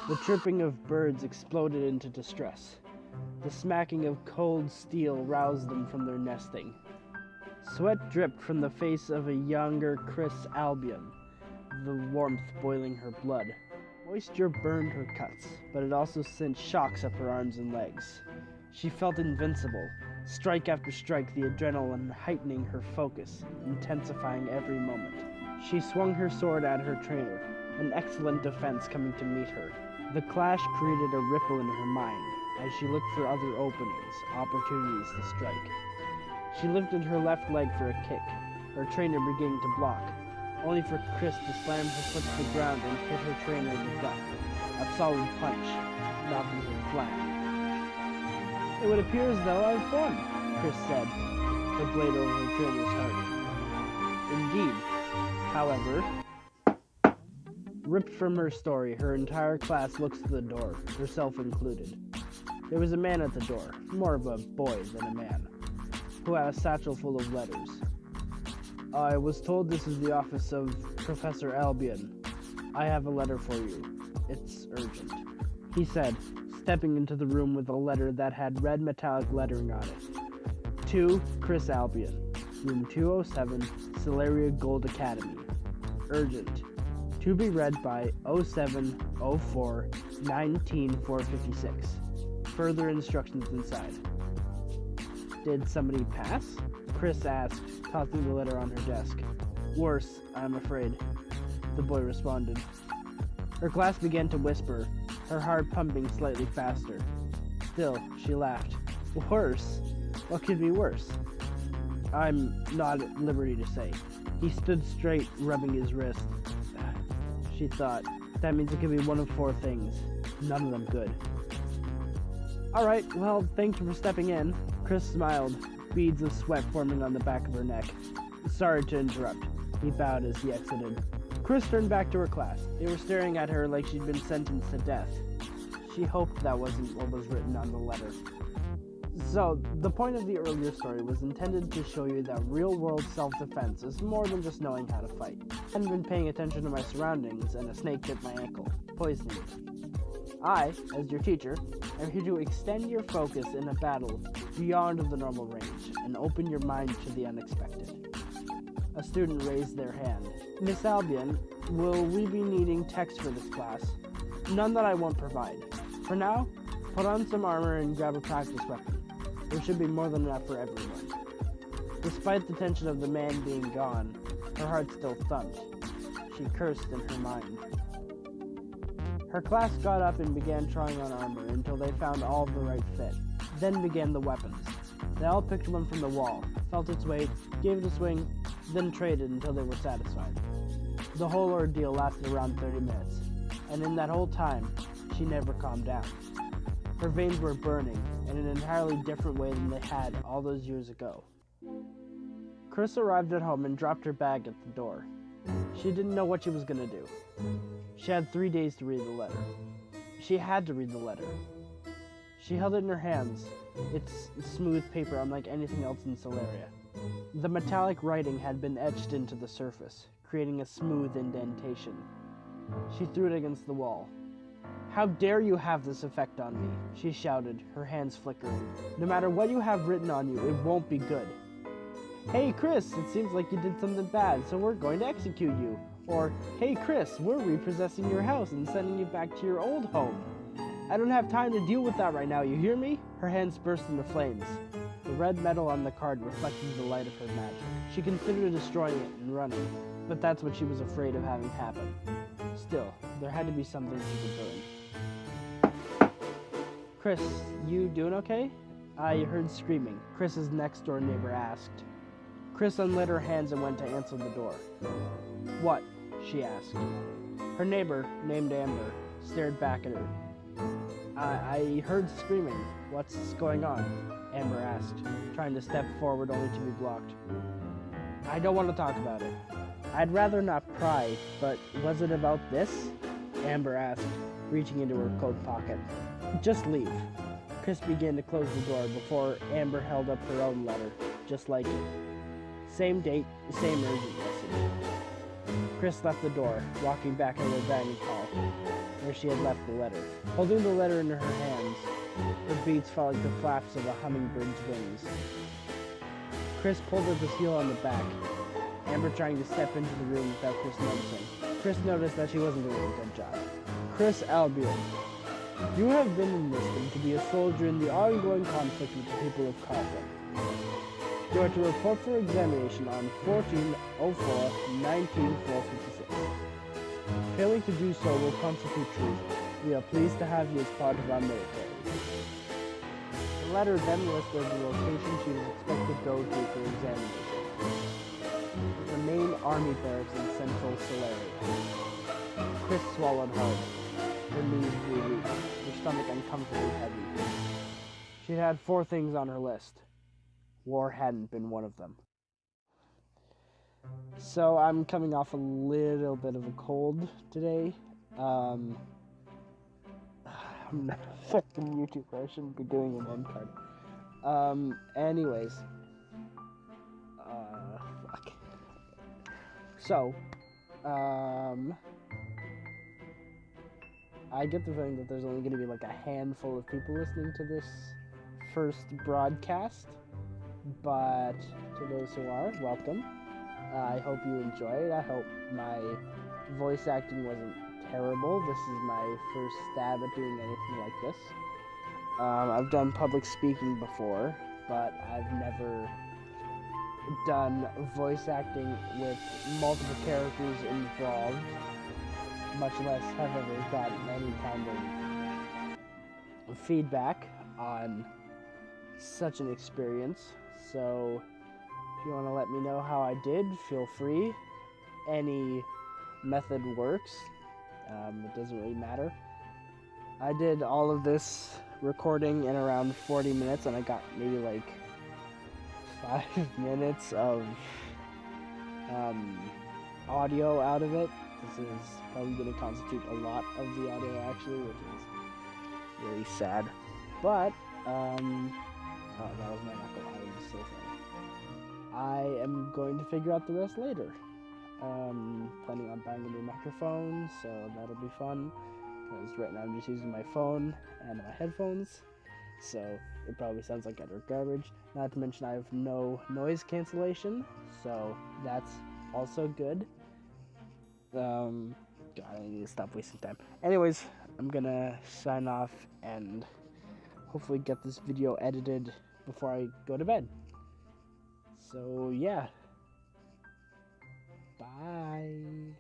The chirping of birds exploded into distress. The smacking of cold steel roused them from their nesting. Sweat dripped from the face of a younger Krys Albion, the warmth boiling her blood. Moisture burned her cuts, but it also sent shocks up her arms and legs. She felt invincible, strike after strike, the adrenaline heightening her focus, intensifying every moment. She swung her sword at her trainer, an excellent defense coming to meet her. The clash created a ripple in her mind as she looked for other openings, opportunities to strike. She lifted her left leg for a kick, her trainer beginning to block, only for Krys to slam her foot to the ground and hit her trainer in the gut. A solid punch, knocking her flat. "It would appear as though I've won," Krys said, her blade over her trainer's heart. Indeed, however, ripped from her story, her entire class looks to the door, herself included. There was a man at the door, more of a boy than a man, who had a satchel full of letters. "I was told this is the office of Professor Albion. I have a letter for you. It's urgent," he said, stepping into the room with a letter that had red metallic lettering on it. "To Krys Albion, room 207, Celeria Gold Academy. Urgent. To be read by 0704-19456. Further instructions inside." "Did somebody pass?" Krys asked, tossing the letter on her desk. "Worse, I'm afraid," the boy responded. Her class began to whisper, her heart pumping slightly faster. Still, she laughed. "Worse? What could be worse?" "I'm not at liberty to say." He stood straight, rubbing his wrist. She thought, that means it could be one of four things. None of them good. "Alright, well, thank you for stepping in." Krys smiled, beads of sweat forming on the back of her neck. "Sorry to interrupt," he bowed as he exited. Krys turned back to her class. They were staring at her like she'd been sentenced to death. She hoped that wasn't what was written on the letter. So, the point of the earlier story was intended to show you that real-world self-defense is more than just knowing how to fight. I hadn't been paying attention to my surroundings, and a snake bit my ankle, poisoning me. I, as your teacher, am here to extend your focus in a battle beyond the normal range, and open your mind to the unexpected. A student raised their hand. "Miss Albion, will we be needing text for this class?" "None that I won't provide. For now, put on some armor and grab a practice weapon. There should be more than enough for everyone." Despite the tension of the man being gone, her heart still thumped. She cursed in her mind. Her class got up and began trying on armor until they found all the right fit. Then began the weapons. They all picked one from the wall, felt its weight, gave it a swing, then traded until they were satisfied. The whole ordeal lasted around 30 minutes, and in that whole time, she never calmed down. Her veins were burning in an entirely different way than they had all those years ago. Krys arrived at home and dropped her bag at the door. She didn't know what she was going to do. She had 3 days to read the letter. She had to read the letter. She held it in her hands, its smooth paper unlike anything else in Celeria. The metallic writing had been etched into the surface, creating a smooth indentation. She threw it against the wall. "How dare you have this effect on me?" she shouted, her hands flickering. "No matter what you have written on you, it won't be good." "Hey, Krys, it seems like you did something bad, so we're going to execute you." Or, "Hey, Krys, we're repossessing your house and sending you back to your old home." "I don't have time to deal with that right now, you hear me?" Her hands burst into flames. The red metal on the card reflected the light of her magic. She considered destroying it and running, but that's what she was afraid of having happen. Still, there had to be something she could burn. "Krys, you doing okay?" "I heard screaming," Krys's next-door neighbor asked. Krys unlit her hands and went to answer the door. "What?" she asked. Her neighbor, named Amber, stared back at her. I heard screaming. What's going on?" Amber asked, trying to step forward only to be blocked. "I don't want to talk about it." "I'd rather not pry, but was it about this?" Amber asked, reaching into her coat pocket. "Just leave." Krys began to close the door before Amber held up her own letter, just like it. Same date, same urgent message. Krys left the door, walking back into the dining hall, where she had left the letter. Holding the letter in her hands, her beats felt like the flaps of a hummingbird's wings. Krys pulled at his heel on the back, Amber trying to step into the room without Krys noticing. Krys noticed that she wasn't doing a good job. Krys Albion, you have been enlisted to be a soldier in the ongoing conflict with the people of Carlton. You are to report for examination on 14/04/19/456. Failing to do so will constitute treason. We are pleased to have you as part of our military. The letter then listed the location she was expected to go to for examination. The main army barracks in central Solaria. Krys swallowed hard. Her knees grew weak, her stomach uncomfortably heavy. She'd had 4 things on her list. War hadn't been one of them. So I'm coming off a little bit of a cold today. I'm not a fucking YouTuber. I shouldn't be doing an end card. Anyways. Fuck. So, I get the feeling that there's only going to be like a handful of people listening to this first broadcast. But to those who are, welcome. I hope you enjoyed. I hope my voice acting wasn't terrible. This is my first stab at doing anything like this. I've done public speaking before, but I've never done voice acting with multiple characters involved, much less have ever gotten any kind of feedback on such an experience. So if you want to let me know how I did, feel free. Any method works. It doesn't really matter. I did all of this recording in around 40 minutes, and I got maybe like 5 minutes of audio out of it. This is probably going to constitute a lot of the audio, actually, which is really sad. But, oh, that was my knuckle. I was so sorry. I am going to figure out the rest later. Planning on buying a new microphone, so that'll be fun. Because right now I'm just using my phone and my headphones, so it probably sounds like utter garbage. Not to mention I have no noise cancellation, so that's also good. God, I need to stop wasting time. Anyways, I'm gonna sign off and hopefully get this video edited before I go to bed. So yeah, bye.